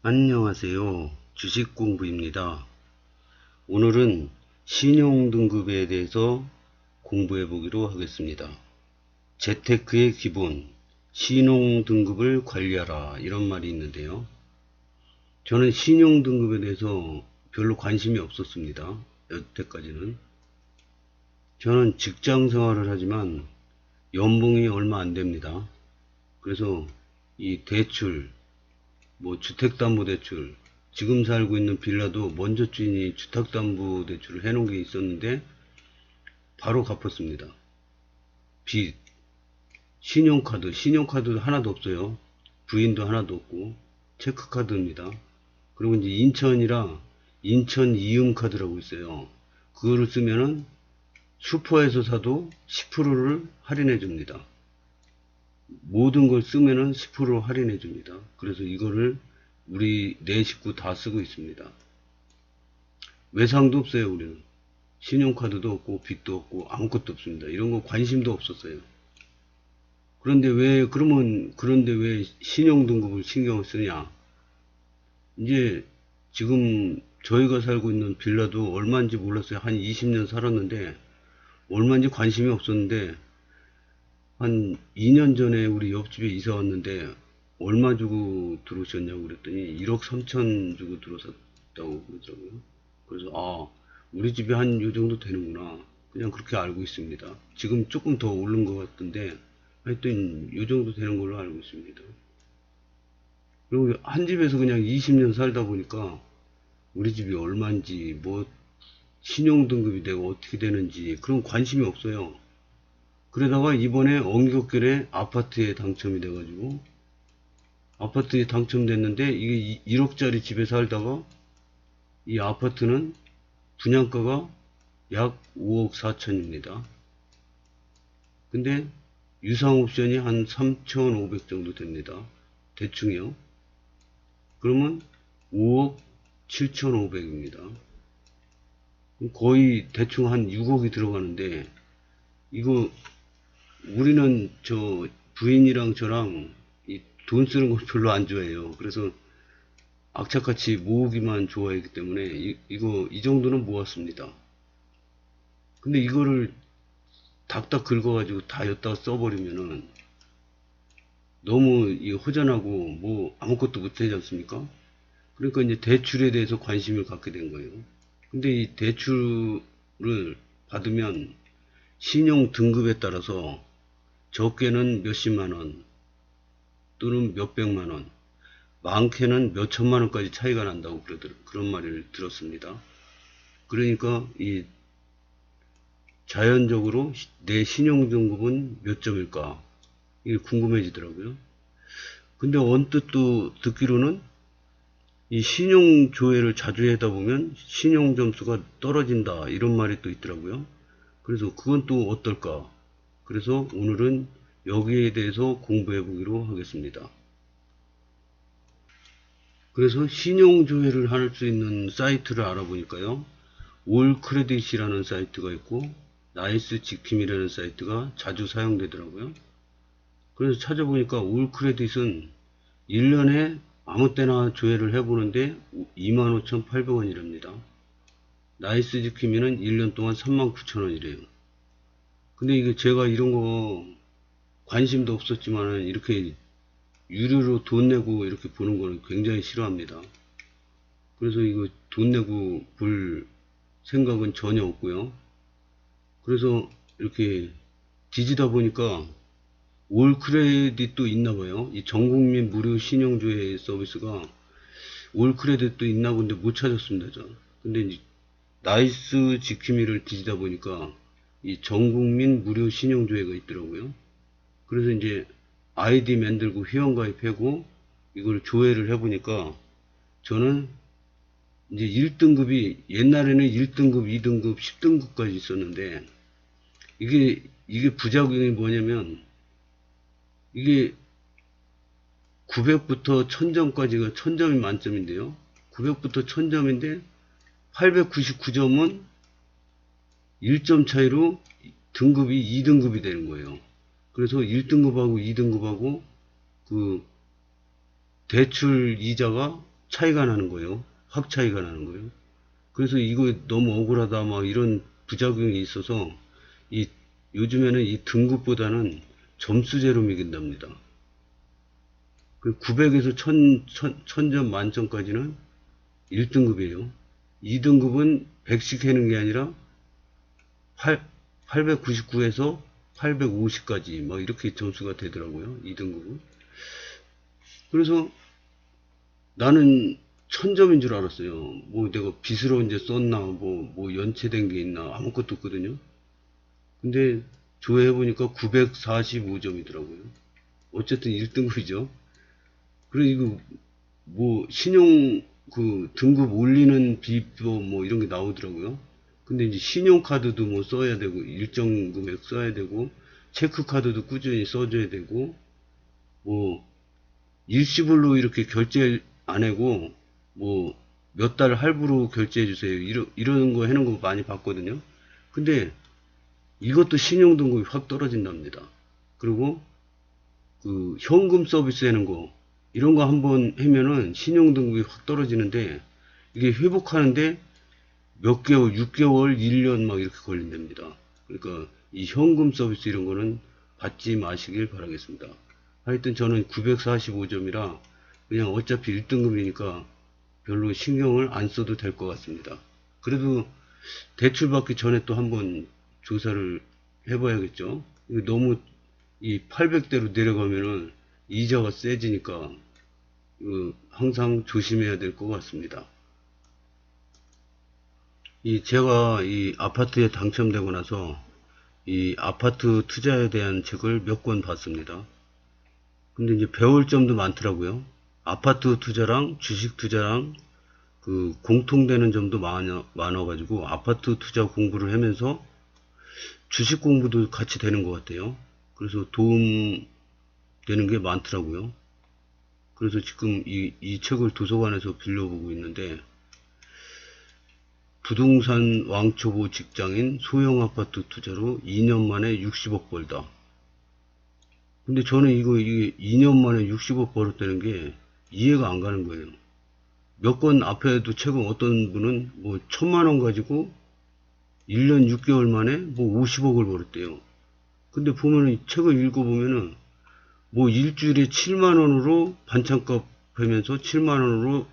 안녕하세요. 주식공부입니다. 오늘은 신용등급에 대해서 공부해 보기로 하겠습니다. 재테크의 기본, 신용등급을 관리하라 이런 말이 있는데요. 저는 신용등급에 대해서 별로 관심이 없었습니다. 여태까지는. 저는 직장 생활을 하지만 연봉이 얼마 안 됩니다. 그래서 이 대출, 주택담보대출, 지금 살고 있는 빌라도 먼저 주인이 주택담보대출을 해놓은 게 있었는데 바로 갚았습니다. 빚, 신용카드 하나도 없어요. 부인도 하나도 없고 체크카드입니다. 그리고 이제 인천 이음카드라고 있어요. 그거를 쓰면은 슈퍼에서 사도 10%를 할인해 줍니다. 모든 걸 쓰면은 10% 할인해 줍니다. 그래서 이거를 우리 네 식구 다 쓰고 있습니다. 외상도 없어요. 우리는 신용카드도 없고 빚도 없고 아무것도 없습니다. 이런 거 관심도 없었어요. 그런데 왜 신용등급을 신경을 쓰냐? 이제 지금 저희가 살고 있는 빌라도 얼마인지 몰랐어요. 한 20년 살았는데 얼마인지 관심이 없었는데 한 2년 전에 우리 옆집에 이사 왔는데 얼마 주고 들어오셨냐고 그랬더니 1억 3천 주고 들어섰다고 그러더라고요. 그래서 우리 집이 한 요 정도 되는구나. 그냥 그렇게 알고 있습니다. 지금 조금 더 오른 것 같던데 하여튼 요 정도 되는 걸로 알고 있습니다. 그리고 한 집에서 그냥 20년 살다 보니까 우리 집이 얼마인지 신용등급이 내가 어떻게 되는지 그런 관심이 없어요. 그러다가 이번에 엉겹결에 아파트에 당첨이 돼가지고 아파트에 당첨됐는데 이게 1억짜리 집에 살다가 이 아파트는 분양가가 약 5억 4천입니다. 근데 유상 옵션이 한 3,500 정도 됩니다. 대충이요. 그러면 5억 7,500입니다. 거의 대충 한 6억이 들어가는데 이거 우리는 저 부인이랑 저랑 이 돈 쓰는 걸 별로 안 좋아해요. 그래서 악착같이 모으기만 좋아하기 때문에 이 정도는 모았습니다. 근데 이거를 딱딱 긁어가지고 다 였다가 써버리면은 너무 허전하고 아무것도 못하지 않습니까? 그러니까 이제 대출에 대해서 관심을 갖게 된 거예요. 근데 이 대출을 받으면 신용 등급에 따라서 적게는 몇십만 원 또는 몇백만 원, 많게는 몇천만 원까지 차이가 난다고 그런 말을 들었습니다. 그러니까 이 자연적으로 내 신용 등급은 몇 점일까? 이게 궁금해지더라고요. 근데 언뜻 또 듣기로는 이 신용 조회를 자주 하다 보면 신용 점수가 떨어진다 이런 말이 또 있더라고요. 그래서 그건 또 어떨까? 그래서 오늘은 여기에 대해서 공부해 보기로 하겠습니다. 그래서 신용 조회를 할 수 있는 사이트를 알아보니까요. 올 크레딧이라는 사이트가 있고 나이스 지킴이라는 사이트가 자주 사용되더라고요. 그래서 찾아보니까 올 크레딧은 1년에 아무 때나 조회를 해보는데 25,800원이랍니다. 나이스 지킴이는 1년 동안 39,000원이래요. 근데 이게 제가 이런 거 관심도 없었지만 이렇게 유료로 돈 내고 이렇게 보는 거는 굉장히 싫어합니다. 그래서 이거 돈 내고 볼 생각은 전혀 없고요. 그래서 이렇게 뒤지다 보니까 올 크레딧도 있나봐요. 이 전국민 무료 신용조회 서비스가 올 크레딧도 있나 본데 못 찾았습니다. 저. 근데 이제 나이스 지킴이를 뒤지다 보니까 이 전국민 무료 신용조회가 있더라고요. 그래서 이제 아이디 만들고 회원가입하고 이걸 조회를 해보니까 저는 이제 1등급이 옛날에는 1등급, 2등급, 10등급까지 있었는데 이게 부작용이 뭐냐면 이게 900부터 1000점까지가 1000점이 만점인데요. 900부터 1000점인데 899점은 1점 차이로 등급이 2등급이 되는 거예요. 그래서 1등급하고 2등급하고 그 대출 이자가 차이가 나는 거예요. 확 차이가 나는 거예요. 그래서 이거 너무 억울하다 막 이런 부작용이 있어서 이 요즘에는 이 등급보다는 점수제로 매긴답니다. 900에서 1000점 만점까지는 1등급이에요. 2등급은 100씩 해는 게 아니라 899에서 850까지 막 이렇게 점수가 되더라고요. 2등급은. 그래서 나는 1000점인 줄 알았어요. 뭐 내가 빚을 언제 썼나, 뭐 연체된 게 있나, 아무것도 없거든요. 근데 조회해보니까 945점이더라고요. 어쨌든 1등급이죠. 그리고 뭐 신용 그 등급 올리는 비법 뭐 이런 게 나오더라고요. 근데 이제 신용카드도 뭐 써야 되고 일정 금액 써야 되고 체크카드도 꾸준히 써줘야 되고 뭐 일시불로 이렇게 결제 안 하고 뭐 몇 달 할부로 결제해 주세요 이런 거 해놓은 거 많이 봤거든요. 근데 이것도 신용 등급이 확 떨어진답니다. 그리고 그 현금 서비스 하는 거 이런 거 한번 하면은 신용 등급이 확 떨어지는데 이게 회복하는데 몇 개월, 6개월, 1년 막 이렇게 걸린답니다. 그러니까 이 현금 서비스 이런 거는 받지 마시길 바라겠습니다. 하여튼 저는 945점이라 그냥 어차피 1등급이니까 별로 신경을 안 써도 될 것 같습니다. 그래도 대출 받기 전에 또 한번 조사를 해봐야겠죠. 너무 이 800대로 내려가면은 이자가 세지니까 항상 조심해야 될 것 같습니다. 제가 이 아파트에 당첨되고 나서 이 아파트 투자에 대한 책을 몇 권 봤습니다. 근데 이제 배울 점도 많더라고요. 아파트 투자랑 주식 투자랑 그 공통되는 점도 많아가지고 아파트 투자 공부를 하면서 주식 공부도 같이 되는 것 같아요. 그래서 도움 되는 게 많더라고요. 그래서 지금 이 책을 도서관에서 빌려보고 있는데 부동산 왕초보 직장인 소형 아파트 투자로 2년 만에 60억 벌다. 근데 저는 이게 2년 만에 60억 벌었다는 게 이해가 안 가는 거예요. 몇 권 앞에도 책은 어떤 분은 뭐 1000만원 가지고 1년 6개월 만에 뭐 50억을 벌었대요. 근데 보면은 이 책을 읽어보면은 뭐 일주일에 7만원으로 반찬값 하면서 7만원으로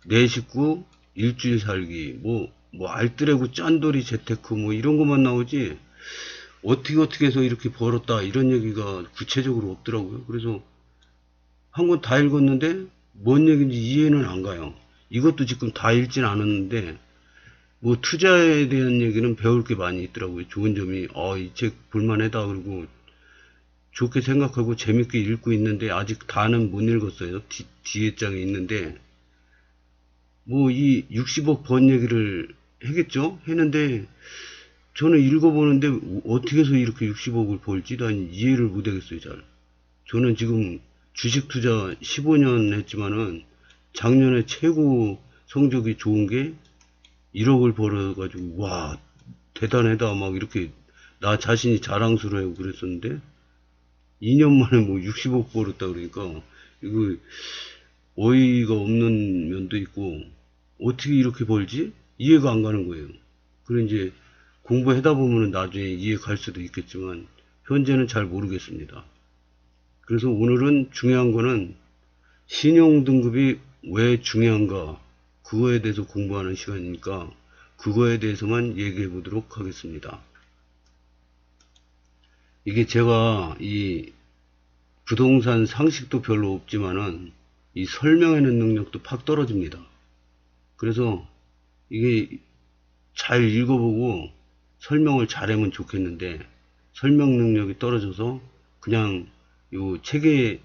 내 식구 일주일 살기 뭐 알뜰하고 짠돌이 재테크 뭐 이런 것만 나오지 어떻게 해서 이렇게 벌었다 이런 얘기가 구체적으로 없더라고요. 그래서 한 권 다 읽었는데 뭔 얘기인지 이해는 안 가요. 이것도 지금 다 읽진 않았는데 뭐 투자에 대한 얘기는 배울 게 많이 있더라고요. 좋은 점이 이 책 볼만하다 그리고 좋게 생각하고 재밌게 읽고 있는데 아직 다는 못 읽었어요. 뒤에 장에 있는데 뭐 이 60억 번 얘기를 하겠죠? 했는데 저는 읽어보는데 어떻게 해서 이렇게 60억을 벌지? 난 이해를 못하겠어요. 잘. 저는 지금 주식 투자 15년 했지만은 작년에 최고 성적이 좋은 게 1억을 벌어가지고 와 대단하다 막 이렇게 나 자신이 자랑스러워하고 그랬었는데 2년 만에 뭐 60억 벌었다 그러니까 이거 어이가 없는 면도 있고 어떻게 이렇게 벌지? 이해가 안 가는 거예요. 그리고 이제 공부하다 보면 나중에 이해 갈 수도 있겠지만 현재는 잘 모르겠습니다. 그래서 오늘은 중요한 거는 신용 등급이 왜 중요한가 그거에 대해서 공부하는 시간이니까 그거에 대해서만 얘기해 보도록 하겠습니다. 이게 제가 이 부동산 상식도 별로 없지만은 이 설명하는 능력도 팍 떨어집니다. 그래서 이게 잘 읽어보고 설명을 잘하면 좋겠는데 설명 능력이 떨어져서 그냥 요 책에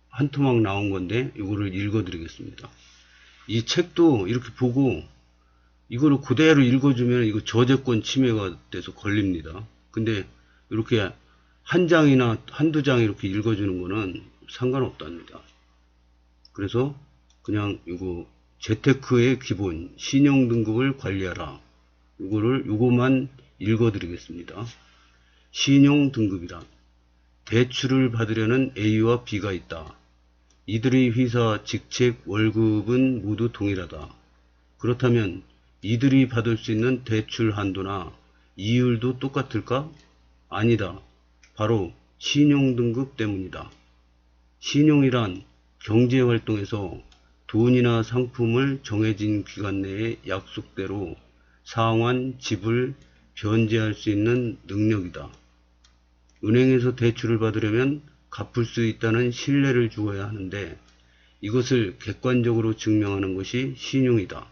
한 토막 나온 건데 이거를 읽어 드리겠습니다. 이 책도 이렇게 보고 이거를 그대로 읽어주면 이거 저작권 침해가 돼서 걸립니다. 근데 이렇게 한 장이나 한두 장 이렇게 읽어주는 거는 상관없답니다. 그래서 그냥 이거 재테크의 기본 신용 등급을 관리하라. 요거만 읽어드리겠습니다. 신용 등급이란 대출을 받으려는 A와 B가 있다. 이들의 회사 직책 월급은 모두 동일하다. 그렇다면 이들이 받을 수 있는 대출 한도나 이율도 똑같을까? 아니다. 바로 신용등급 때문이다. 신용이란 경제활동에서 돈이나 상품을 정해진 기간 내에 약속대로 상환, 지불, 변제할 수 있는 능력이다. 은행에서 대출을 받으려면 갚을 수 있다는 신뢰를 주어야 하는데 이것을 객관적으로 증명하는 것이 신용이다.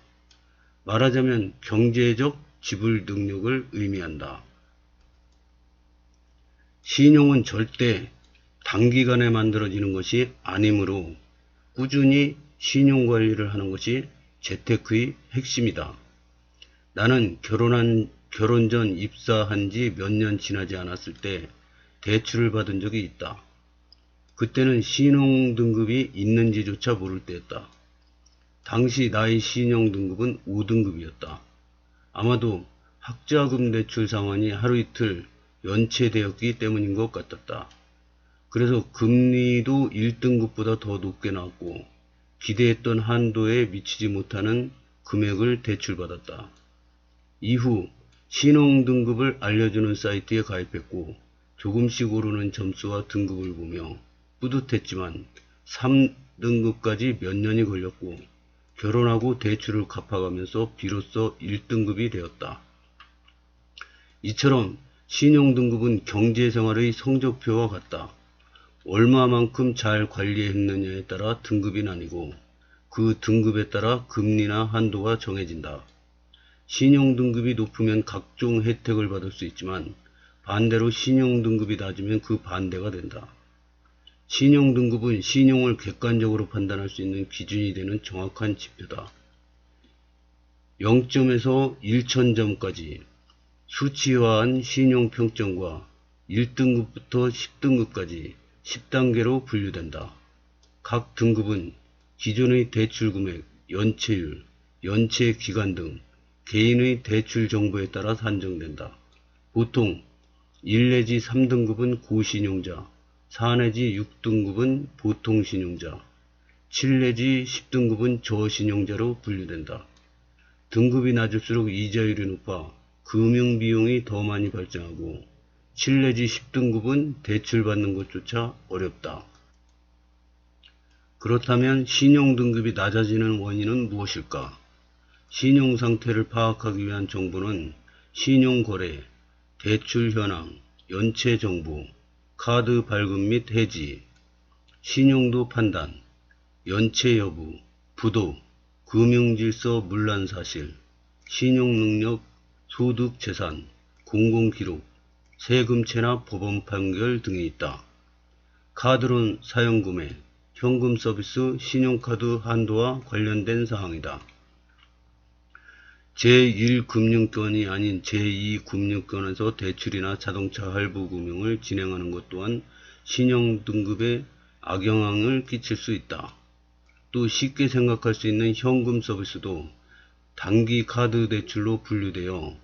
말하자면 경제적 지불 능력을 의미한다. 신용은 절대 단기간에 만들어지는 것이 아니므로 꾸준히 신용관리를 하는 것이 재테크의 핵심이다. 나는 결혼 전 입사한 지 몇 년 지나지 않았을 때 대출을 받은 적이 있다. 그때는 신용등급이 있는지조차 모를 때였다. 당시 나의 신용등급은 5등급이었다. 아마도 학자금 대출 상환이 하루 이틀 연체되었기 때문인 것 같았다. 그래서 금리도 1등급보다 더 높게 나왔고 기대했던 한도에 미치지 못하는 금액을 대출받았다. 이후 신용등급을 알려주는 사이트에 가입했고 조금씩 오르는 점수와 등급을 보며 뿌듯했지만 3등급까지 몇 년이 걸렸고 결혼하고 대출을 갚아가면서 비로소 1등급이 되었다. 이처럼 신용등급은 경제생활의 성적표와 같다. 얼마만큼 잘 관리했느냐에 따라 등급이 나뉘고 그 등급에 따라 금리나 한도가 정해진다. 신용등급이 높으면 각종 혜택을 받을 수 있지만 반대로 신용등급이 낮으면 그 반대가 된다. 신용등급은 신용을 객관적으로 판단할 수 있는 기준이 되는 정확한 지표다. 0점에서 1000점까지 수치화한 신용평점과 1등급부터 10등급까지 10단계로 분류된다. 각 등급은 기존의 대출금액, 연체율, 연체 기간 등 개인의 대출 정보에 따라 산정된다. 보통 1 내지 3등급은 고신용자, 4 내지 6등급은 보통신용자, 7 내지 10등급은 저신용자로 분류된다. 등급이 낮을수록 이자율이 높아 금융비용이 더 많이 발생하고 7 내지 10등급은 대출받는 것조차 어렵다. 그렇다면 신용등급이 낮아지는 원인은 무엇일까? 신용상태를 파악하기 위한 정보는 신용거래, 대출 현황, 연체 정보, 카드 발급 및 해지, 신용도 판단, 연체 여부, 부도, 금융질서 문란 사실, 신용능력, 소득 재산, 공공기록, 세금채나 법원 판결 등이 있다. 카드론 사용금액, 현금 서비스, 신용카드 한도와 관련된 사항이다. 제1금융권이 아닌 제2금융권에서 대출이나 자동차 할부 금융을 진행하는 것 또한 신용등급에 악영향을 끼칠 수 있다. 또 쉽게 생각할 수 있는 현금 서비스도 단기 카드 대출로 분류되어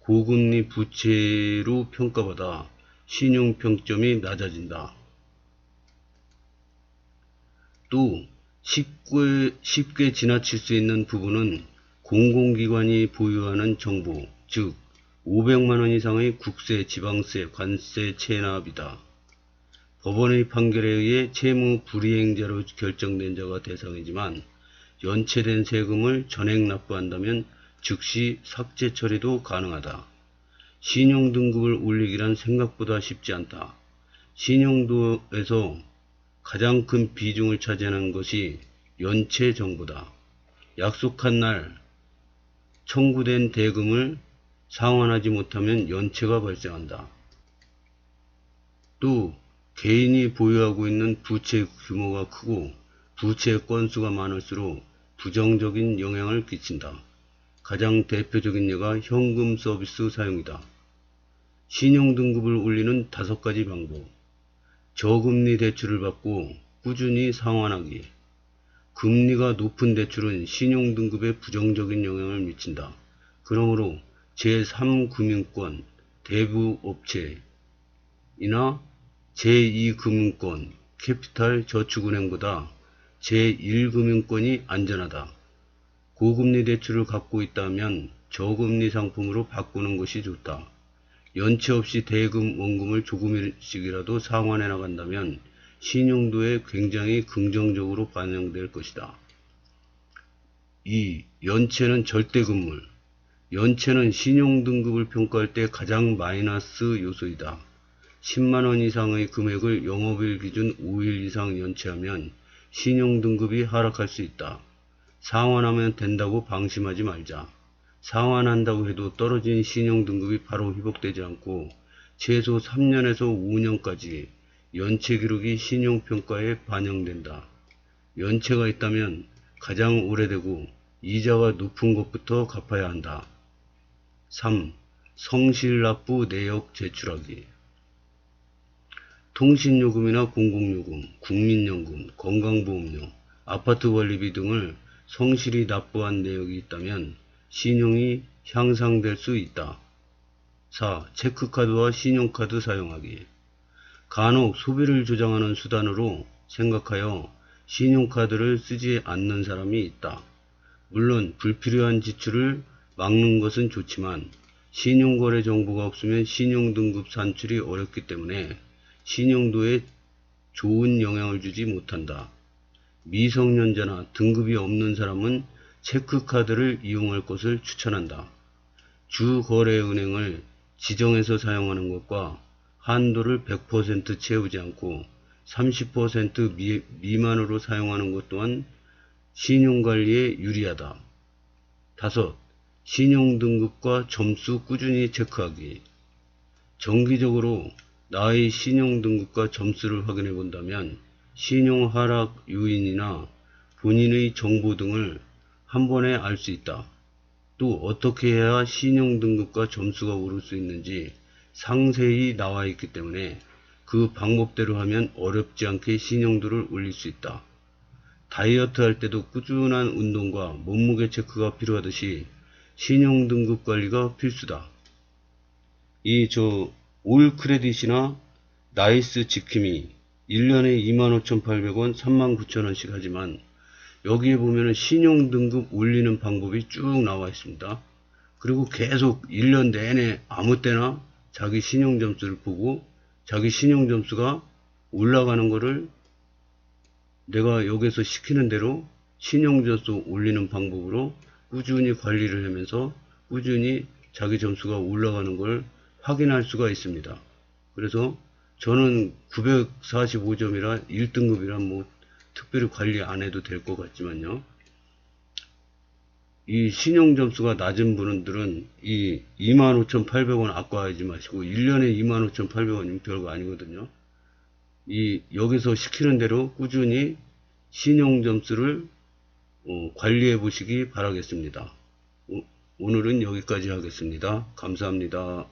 고금리 부채로 평가받아 신용평점이 낮아진다. 또 쉽게 지나칠 수 있는 부분은 공공기관이 보유하는 정보, 즉 500만원 이상의 국세, 지방세, 관세 체납이다. 법원의 판결에 의해 채무 불이행자로 결정된 자가 대상이지만 연체된 세금을 전액 납부한다면 즉시 삭제 처리도 가능하다. 신용등급을 올리기란 생각보다 쉽지 않다. 신용도에서 가장 큰 비중을 차지하는 것이 연체 정보다. 약속한 날 청구된 대금을 상환하지 못하면 연체가 발생한다. 또 개인이 보유하고 있는 부채 규모가 크고 부채 건수가 많을수록 부정적인 영향을 끼친다. 가장 대표적인 예가 현금 서비스 사용이다. 신용등급을 올리는 5가지 방법. 저금리 대출을 받고 꾸준히 상환하기. 금리가 높은 대출은 신용등급에 부정적인 영향을 미친다. 그러므로 제3금융권, 대부업체이나 제2금융권, 캐피탈 저축은행보다 제1금융권이 안전하다. 고금리 대출을 갖고 있다면 저금리 상품으로 바꾸는 것이 좋다. 연체 없이 대금 원금을 조금씩이라도 상환해 나간다면 신용도에 굉장히 긍정적으로 반영될 것이다. 2. 연체는 절대금물. 연체는 신용등급을 평가할 때 가장 마이너스 요소이다. 10만원 이상의 금액을 영업일 기준 5일 이상 연체하면 신용등급이 하락할 수 있다. 상환하면 된다고 방심하지 말자. 상환한다고 해도 떨어진 신용등급이 바로 회복되지 않고 최소 3년에서 5년까지 연체 기록이 신용평가에 반영된다. 연체가 있다면 가장 오래되고 이자가 높은 것부터 갚아야 한다. 3. 성실납부 내역 제출하기. 통신요금이나 공공요금, 국민연금, 건강보험료, 아파트관리비 등을 성실히 납부한 내역이 있다면 신용이 향상될 수 있다. 4. 체크카드와 신용카드 사용하기. 간혹 소비를 조장하는 수단으로 생각하여 신용카드를 쓰지 않는 사람이 있다. 물론 불필요한 지출을 막는 것은 좋지만 신용거래 정보가 없으면 신용등급 산출이 어렵기 때문에 신용도에 좋은 영향을 주지 못한다. 미성년자나 등급이 없는 사람은 체크카드를 이용할 것을 추천한다. 주거래은행을 지정해서 사용하는 것과 한도를 100% 채우지 않고 30% 미만으로 사용하는 것 또한 신용관리에 유리하다. 5. 신용등급과 점수 꾸준히 체크하기. 정기적으로 나의 신용등급과 점수를 확인해 본다면 신용 하락 요인이나 본인의 정보 등을 한 번에 알 수 있다. 또 어떻게 해야 신용등급과 점수가 오를 수 있는지 상세히 나와 있기 때문에 그 방법대로 하면 어렵지 않게 신용도를 올릴 수 있다. 다이어트 할 때도 꾸준한 운동과 몸무게 체크가 필요하듯이 신용등급 관리가 필수다. 올 크레딧이나 나이스 지킴이 1년에 25,800원, 39,000원씩 하지만 여기에 보면은 신용등급 올리는 방법이 쭉 나와 있습니다. 그리고 계속 1년 내내 아무 때나 자기 신용점수를 보고 자기 신용점수가 올라가는 거를 내가 여기서 시키는 대로 신용점수 올리는 방법으로 꾸준히 관리를 하면서 꾸준히 자기 점수가 올라가는 걸 확인할 수가 있습니다. 그래서 저는 945점이라 1등급이라 뭐 특별히 관리 안 해도 될 것 같지만요. 이 신용점수가 낮은 분들은 이 25,800원 아까워하지 마시고 1년에 25,800원이면 별거 아니거든요. 여기서 시키는 대로 꾸준히 신용점수를 관리해 보시기 바라겠습니다. 오늘은 여기까지 하겠습니다. 감사합니다.